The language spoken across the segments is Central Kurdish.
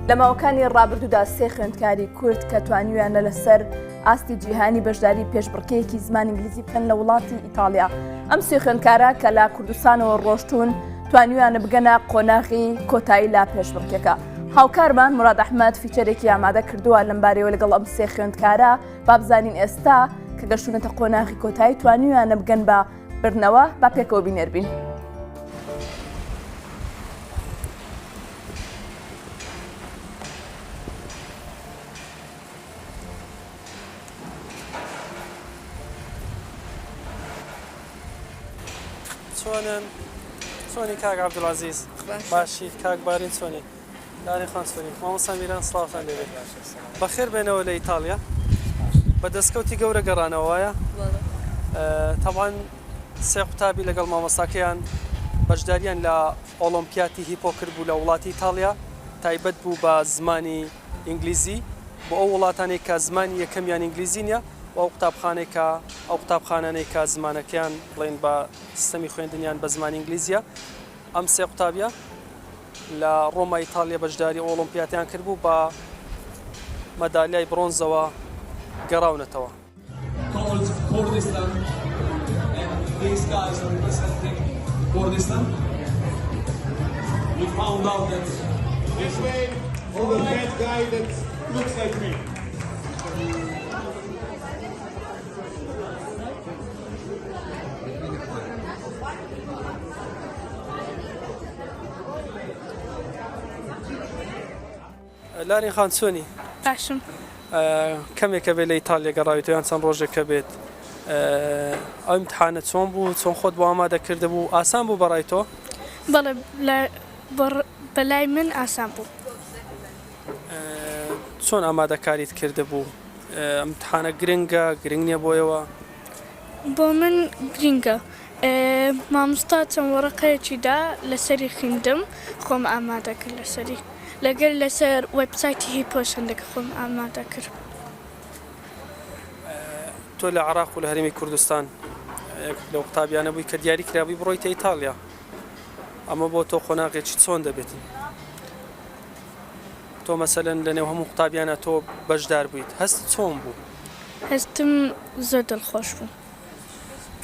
لە ماوەکانی ڕابردوودا سێ خوێندکاری کورد کە توانیویانە لەسەر ئاستی جیهانی بەشداری پێشبڕکەیەکی زمان ئینگلیزی بکەن لە وڵاتی ئیتالیا. ئەم سێ خوێندکارە کە لە کوردستانەوە ڕۆشتون توانیویانە بگەنە قۆناغی کۆتایی لا پێشبڕکێکە. هاوکارمان مراد ئەحمەد فیچەرێکی ئامادە کردووە لەمبارەوە لەگەڵ ئەم سێ خوێندکارە با بزانین ئێستا کە گەشتونەتە قۆناغی کۆتایی توانیویانە بگەن بە برنەوە با پێکەوە بینێربین. چۆنی کاک عەبدوڵعەزیز باشی کاک بارین چۆنی داری خان چۆنی مامۆستا میران سڵاوتان لێبێت بەخێر بێنەوە لە ئیتالیا بە دەستکەوتی گەورە گەڕانەوە وایە تەبعاً سێ قوتابی لەگەڵ مامۆستاکەیان بەشداریان لە ئۆلۆمپیاتی هیپۆ کرد بوو لە وڵاتی ئیتالیا تایبەت بوو بە زمانی ئینگلیزی بۆ ئەو وڵاتانێک کە زمانی یەکەمیان ئینگلیزی نیە و ئەو قوتابخانانەی کە زمانەکەیان بڵێن بە سیستەمی خوێندنیان بە زمانی ئینگلیزیە ئەم سێ قوتابیە لە ڕۆمای ئیتالیا بەشداری ئۆلۆمپیاتیان کرد بوو بە مەدالیای برۆنزەوە گەڕاونەتەوە. These guys are representing Kurdistan. We found out that this way for the bad guy that looks like me. لارین خان چۆنی؟ باشم. کەمێکە بێت لە ئیتالیا گەڕاویتەوە یان چەند ڕۆژێکە بێت ئەو ئیمتحانە چۆن بوو چۆن خۆت بۆ ئامادە کرده بوو ئاسان بوو بەڕای تۆ؟ بەڵێ بەلای من ئاسان بوو. چۆن ئامادەکاریت کرده بوو؟ ئەمتحانە گرنگ نییە بۆیەوە؟ بۆ من گرنگە. مامۆستا چەند وەرەقەیەکیدا لەسەری خوێندم خۆم ئامادە کرد لەسەری لەگەر لەسەر وێبسایتی هیپۆش هەندێک خۆم ئامادە کرد. تۆ لە عێراق و لە هەرێمی کوردستان لەو قوتابیانە بووی کە دیاری کرابووی بڕۆیتە ئیتالیا ئەمە بۆ تۆ قۆناغێکی چۆن دەبێت؟ تۆ مەسەلەن لە نێو هەموو قوتابیانە تۆ بەشدار بوویت هەست چۆن بوو؟ هەستم زۆر دڵخۆش بوو.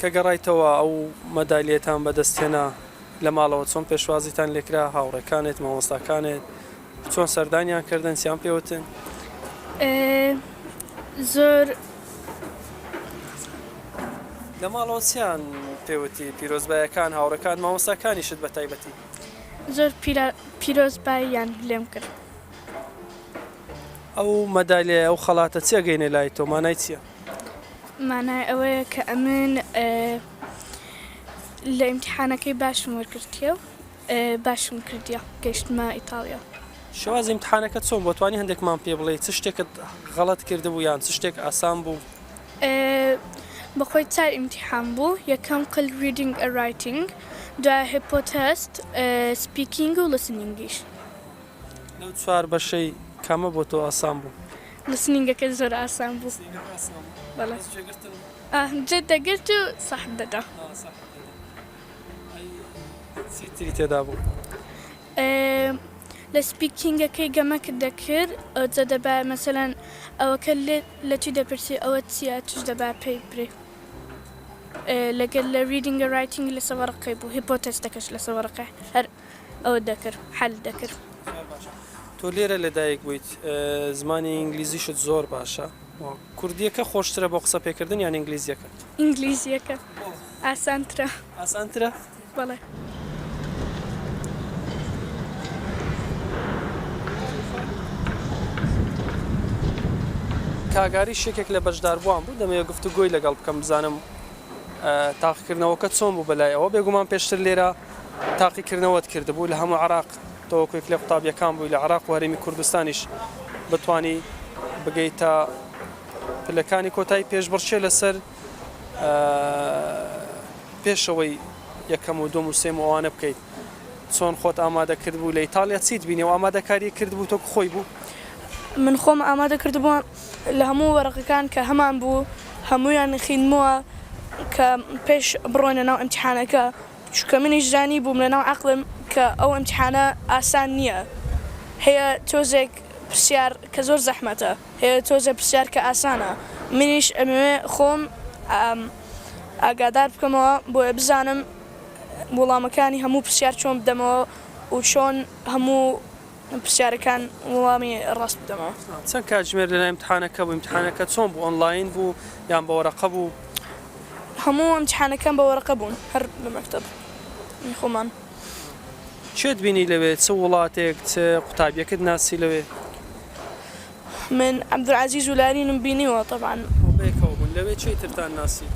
کە گەڕایتەوە ئەو مەدالیەتان بەدەستێنا لە ماڵەوە چۆن پێشوازیتان لێکرا هاوڕێکانت مامۆستاکانت چۆن سەردانیان کردن چیان پێوتن؟ زۆر لە ماڵەوە چیان پێوتی پیرۆزبایەکان هاوڕەکان مامۆستاکانیشت بە تایبەتی؟ زۆر پیرۆزباییان لێم کرد. ئەو مەدالیە ئەو خەڵاتە چی ئەگەینێ لای تۆ مانای چییە؟ مانای ئەوەیە کە ئەمن لە ئیمتحانەکەی باشم وەرگرتیە و باشم کردیە گەیشتمە ئیتالیا. شێوازی ئیمتحانەکە چۆن بۆ توانی هەندێکمان پێ بڵێ چ شتێکت غەڵەت کرده بوو یان چ شتێک ئاسان بوو؟ بەخۆی چار ئیمتحان بوو یەکەم قل ریدینگ و رایتینگ دوای هیپۆ تەست سپیکینگ و لیسنینگیش. لەو چوار بەشەی کامە بۆ تۆ ئاسان بوو؟ لیسنینگەکە زۆر ئاسان بوو. بەڵێ جێت دەگرت و سەحت دەدا. چیتری تێدا بوو؟ لە سپیکینگەکەی گەمەکە دەکرد ئەوجە دەبا مەسەلەن ئەوەکە لە چی دەپرسی ئەوە چیە توش دەبا پێی برێ لەگەر لە ریدینگ و رایتینگ لە سەوەڕقەی بوو هیپۆ تەستەکەش لە سەوەڕقە هەر ئەوە دەکرد حەل دەکرد. تۆ لێرە لەدایک بوویت زمانی ئینگلیزیشت زۆر باشە کوردیەکە خۆشترە بۆ قسە پێکردن یان ئینگلیزیەکە؟ ئینگلیزیەکە ئاسانترە. ئاسانترە؟ بەڵێ. کاگاری شێکێک لە بەشداربووان بوو دەمەوێت گفتوگۆی لەگەڵ بکەم بزانم تاقیکردنەوەکە چۆن بوو بەلایەوە بێگومان پێشتر لێرە تاقیکردنەوەت کردبوو لە هەموو عێراق تۆوەکوێک لە قوتابیەکان بووی لە عێراق و هەرێمی کوردستانیش بتوانی بگەیتە پلەکانی کۆتایی پێشبڕچێ لەسەر پێشەوەی یەکەم و دوم و سێم ئەوانە بکەیت چۆن خۆت ئامادە کرد بوو لە ئیتالیا چیت بینی و ئامادەکاری کرد بوو تۆ خۆی بوو؟ من خۆم ئامادە کردبووە لە هەموو وەرەقەکان کە هەمان بوو هەموویان خوێندمەوە کە پێش بڕۆینە ناو ئیمتحانەکە چونکە منیش زانی بووم لە ناو عەقلم کە ئەو ئیمتحانە ئاسان نییە هەیە تۆزێک پرسیار کە زۆر زەحمەتە هەیە تۆزە پرسیار کە ئاسانە منیش ئەمەوێ خۆم ئاگادار بکەمەوە بۆیە بزانم وەڵامەکانی هەموو پرسیار چۆن بدەمەوە و چۆن هەموو پرسیارەکان وەڵامی ڕاست بدەمەوە. چەند کاتژمێر لەلای ئیمتحانەکە بوو ئیمتحانەکە چۆن بوو ئۆنلاین بوو یان بە وەرەقە بوو؟ هەموو ئیمتحانەکان بە وەرەقە بوون هەر بە مەکتەب خۆمان. چێت بینی لەوێ چ وڵاتێک چ قوتابیەکەت ناسی لەوێ؟ من عەبدولعەزیز ولارینم بینیوە طبعاً. بێکەوە بوون لەوێ چی ترتان ناسی؟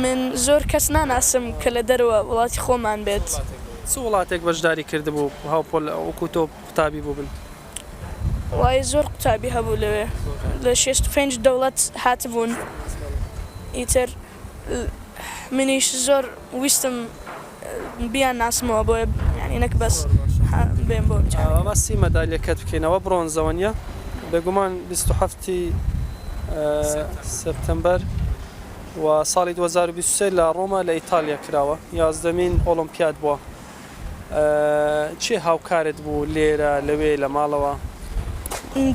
من زۆر کەس ناناسم کە لە دەرەوە وڵاتی خۆمان بێت. چ وڵاتێک بەشداری کردبوو هاوپۆل وەکو تۆ قوتابی بوو بن؟ وای زۆر قوتابی هەبوو لەوێ لە 65 دەوڵەت هاتبوون ئیتر منیش زۆر ویستم بیان ناسمەوە بۆیە ینی نەک بەس بێن بۆ مەسی مەدالیەکەت بکەینەوە برۆنزەوە نیە بێگومان 27 سپتەمبەر و ساڵی 2023 لە ڕۆما لە ئیتالیا کراوە 11مین ئۆلۆمپیاد بووە. چێ هاوکارت بوو لێرە لەوێ لە ماڵەوە؟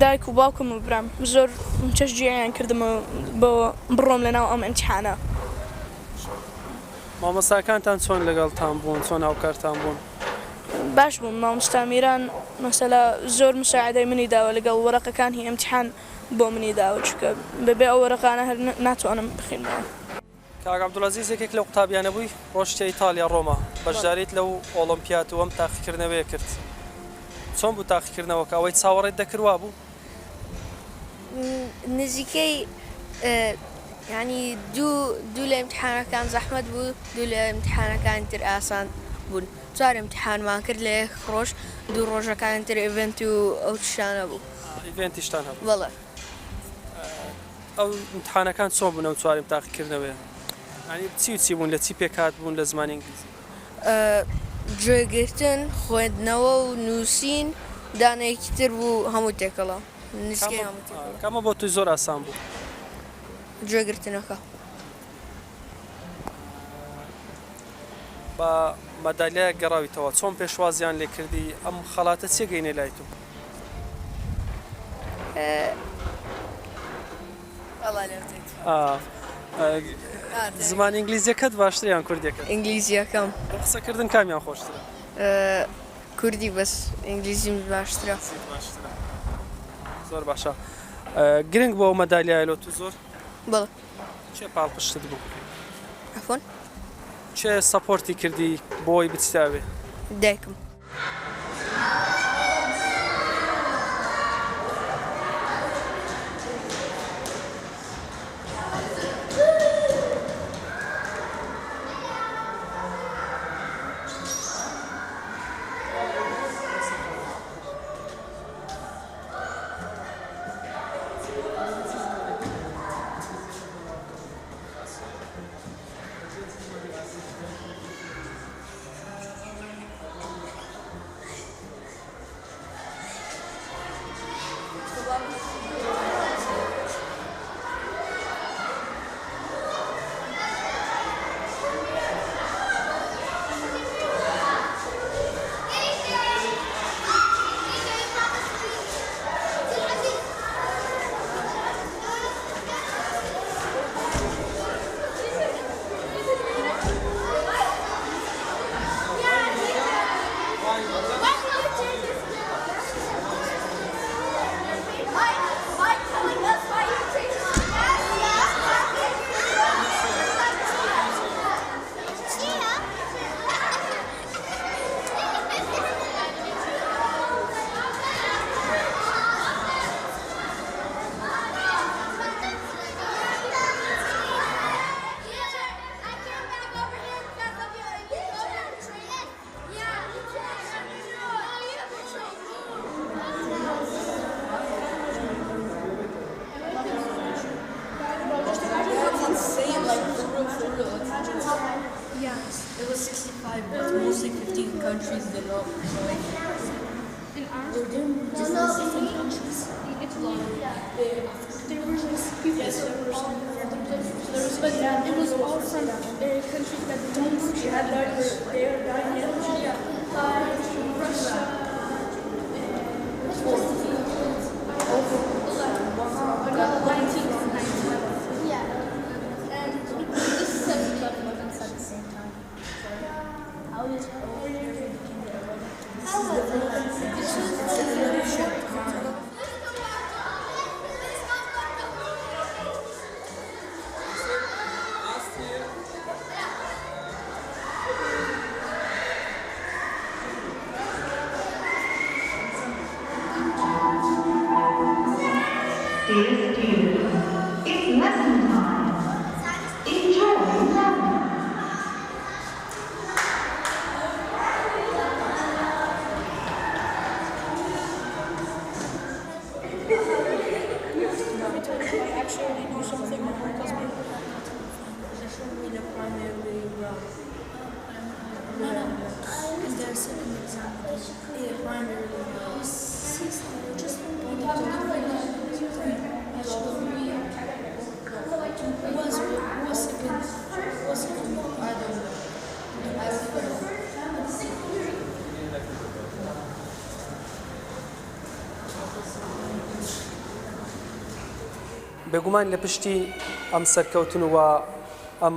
دایک و باوکم و برام زۆر چەشجییان کردمەوە بۆ بڕۆم لەناو ئەم ئیمتیحانە. مامۆستاکانتان چۆن لەگەڵتان بوون چۆن هاوکارتان بوون؟ باش بوون مامۆستا میران مەسەلا زۆر مساعدەی منی داوە لەگەڵ وەرەقەکانی ئیمتیحان بۆ منی داوە چکە بەبێ ئەو وەرەقانە هەر ناتوانم بخوێنمەوە. کاک عەبدولعەزیز یەکێک لە قوتابیانە بووی ڕۆژتە ئیتالیا ڕۆما بەشداریت لەو ئۆلۆمپیاد و ئەم تاقیکردنەوەیە کرد. چۆن بوو تاقیکردنەوەکە ئەوەی چاوەڕێت دەکردوا بوو؟ نزیکەی ینی دوو لە ئیمتیحانەکان زەحمەت بوو دوو لە ئیمتیحانەکان تر ئاسان بوون. 4 ئیمتیحانمان کرد لە یەک ڕۆژ دوو ڕۆژەکان تر ئیڤنت و ئەو تشانە بوو. ئیڤنتیشتان هەبوو؟ بەڵێ. ئەو ئیمتیحانەکان چۆن بوون ئەو چوارم تاقیکردنەوەیە؟ ینی چی بوون لە چی پێکات بوون لە زمانی ئینگلیزی؟ گوێگرتن خوێندنەوە و نووسین دانەیەکی تر بوو هەموو تێکەڵە نسکەی هەموو تێکەڵە. کامە بۆ توی زۆر ئاسان بوو؟ گوێگرتنەکە. بە مەدالیایە گەڕاویتەوە چۆن پێشوازیان لێ کردی ئەم خەڵاتە چێگەینێ لای تۆ؟ زمانی ئینگلیزیەکەت باشتر یان کوردیەکەت؟ ئینگلیزیەکەم. قسەکردن کامیان خۆشترە؟ کوردی بەس ئینگلیزیم باشترە. زۆر باشە. گرنگ بۆ ئەو مەدالیایە لۆ تو زۆر؟ بەڵێ. چێ پاڵپشتت بوو؟ عەفوان؟ چێ سەپۆرتی کردی بۆی بچتاوێ؟ دایکم. It was 65, but mostly 15 countries did not. In ours, just in different countries. It's long. There were people that were all different places. But it was all from countries that don't have they are dying. Like Russia, Dear students, it's lesson time. Enjoy learning. Actually do something because we in a primary and their second exam in a primary just بێگومان لە پشتی ئەم سەرکەوتن و ئەم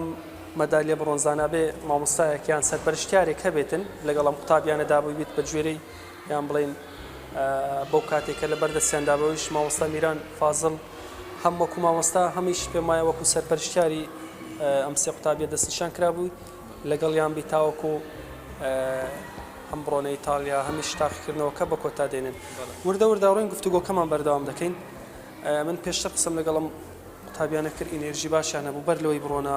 مەدالیە بڕۆنزانە بێ مامۆستایەکیان سەرپەرشتیارێک هەبێتن لەگەڵ ئەم قوتابیانەدا بوویت بە گوێرەی یان بڵێن بەو کاتێکە لە بەردەستیاندابەوەیش مامۆستا میران فازڵ هەم وەکو مامۆستا هەمیش پێم وایە وەکو سەرپەرشتیاری ئەم سێ قوتابیە دەستنیشان کرابووی لەگەڵیان بی تاوەکو هەم بڕۆنە ئیتالیا هەمیش تاقیکردنەوە کە بە کۆتا دێنن وردە ورداڕۆین گفتوگۆکەمان بەردەوام دەکەین من پێشتر قسم لەگەڵم قوتابیانە کرد ئینێرژی باشیانە بوو بەر لەوەی بڕۆنە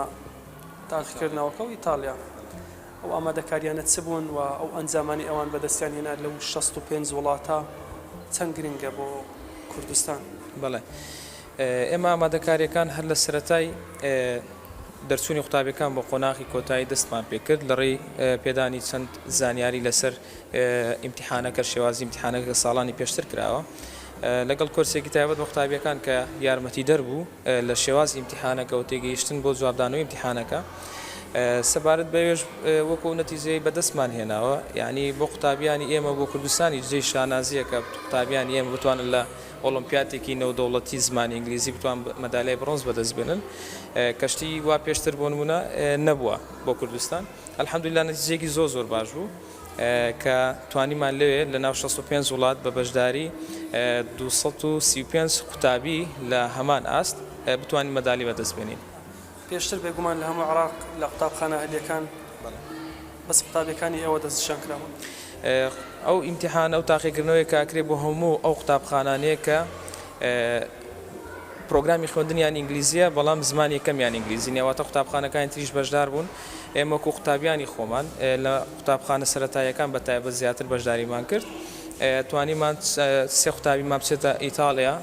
تاقیکردنەوەکە و ئیتالیا ئەو ئامادەکاریانە چ بوون و ئەو ئەنجامانی ئەوان بەدەستیان هێنا لەو 65 وڵاتە چەند گرنگە بۆ کوردستان بەڵێ ئێمە ئامادەکاریەکان هەر لە سەرەتای دەرچوونی قوتابیەکان بۆ قۆناغی کۆتایی دەستمان پێکرد لەڕێی پێدانی چەند زانیاری لەسەر ئیمتیحانەکە شێوازی ئیمتیحانەکە ساڵانی پێشتر کراوە لەگەڵ کۆرسێکی تایبەت بە قوتابیەکان کە یارمەتی دەربوو لە شێواز ئیمتیحانەکە و تێگەیشتن بۆ جوابدانەوەی ئیمتیحانەکە سەبارەت بەوێژ وەکو نەتیجەی بەدەستمان هێناوە یعنی بۆ قوتابیانی ئێمە بۆ کوردستانی جێی شانازیە کە قوتابیانی ئێمە بتوانن لە ئۆلۆمپیاتێکی نێودەوڵەتی زمانی ئینگلیزی بتوان مەدالیای برۆنز بەدەست بێنن کەشتی وا پێشتر بۆ نمونە نەبووە بۆ کوردستان ئەلحەمدولیلا نەتیجەیەکی زۆر باش بوو کە توانیمان لەوێ لە ناو 65 وڵات بە بەشداری 235 قوتابی لە هەمان ئاست بتوانین مەدالی بەدەست بێنین پێشتر بێگومان لە هەموو عێراق لە قوتابخانە هەلیەکان بەس قوتابیەکانی ئێوە دەستنیشان کراون ئەو ئیمتیحان ئەو تاقیکردنەوەی کاکرێ بۆ هەموو ئەو قوتابخانانەیە کە پرۆگرامی خوێندنیان ئینگلیزیە بەڵام زمانی کەمیان ئینگلیزی نێواتە قوتابخانەکانی تریش بەشدار بوون ئێمە وەکو قوتابیانی خۆمان لە قوتابخانە سەرەتاییەکان بە تایبەت زیاتر بەشداریمان کرد توانیمان سێ قوتابیمان بچێتە ئیتاڵیا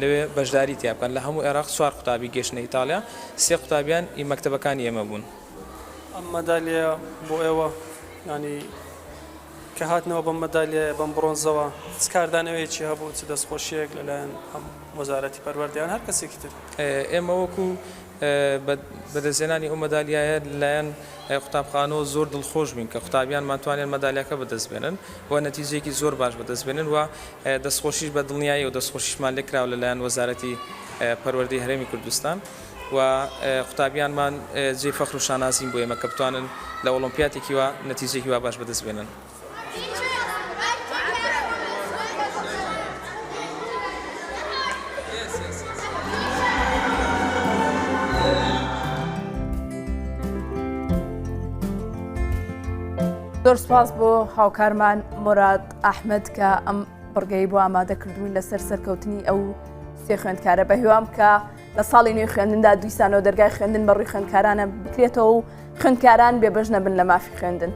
لەوێ بەشداری تیا بکەن لە هەموو عێراق 4 قوتابی گەشتنە ئیتالیا سێ قوتابیان مەکتەبەکانی ئێمە بوون ئەم مەدالیە بۆ ئێوە ینی کە هاتنەوە بەم مەدالیە بەم بڕۆنزەوە چ کاردانەوەیەکی هەبوو چ دەستخۆشیەک لەلایەن هەم وەزارەتی پەروەردەیان هەر کەسێکی تر ئێمە وەکو بەدەستهێنانی ئەو مەدالیایە لەلایەن قوتابخانەوە زۆر دڵخۆش بین کە قوتابیانمان توانێن مەدالیەکە بەدەست بێنن و نەتیجەیەکی زۆر باش بەدەست بێنن و دەستخۆشیش بە دڵنیایی و دەستخۆشیشمان لێکراوە لەلایەن وەزارەتی پەروەردەی هەرێمی کوردستان و قوتابیانمان جێی فەخر و شانازین بۆ ئێمە کە بتوانن لە ئۆلۆمپیاتێکی وا نەتیجەیەکی وا باش بەدەست بێنن زۆر سپاس بۆ هاوکارمان مراد ئەحمەد کە ئەم بڕگەی بۆ ئامادەکردووی لەسەر سەرکەوتنی ئەو سێ خوێندکارە بە هیوام کە لە ساڵی نوێی خوێندندا دویسانەوە دەرگای خوێندن بەڕووی خوێندکارانە بکرێتەوە و خوێندکاران بێبەش نەبن لە مافی خوێندن.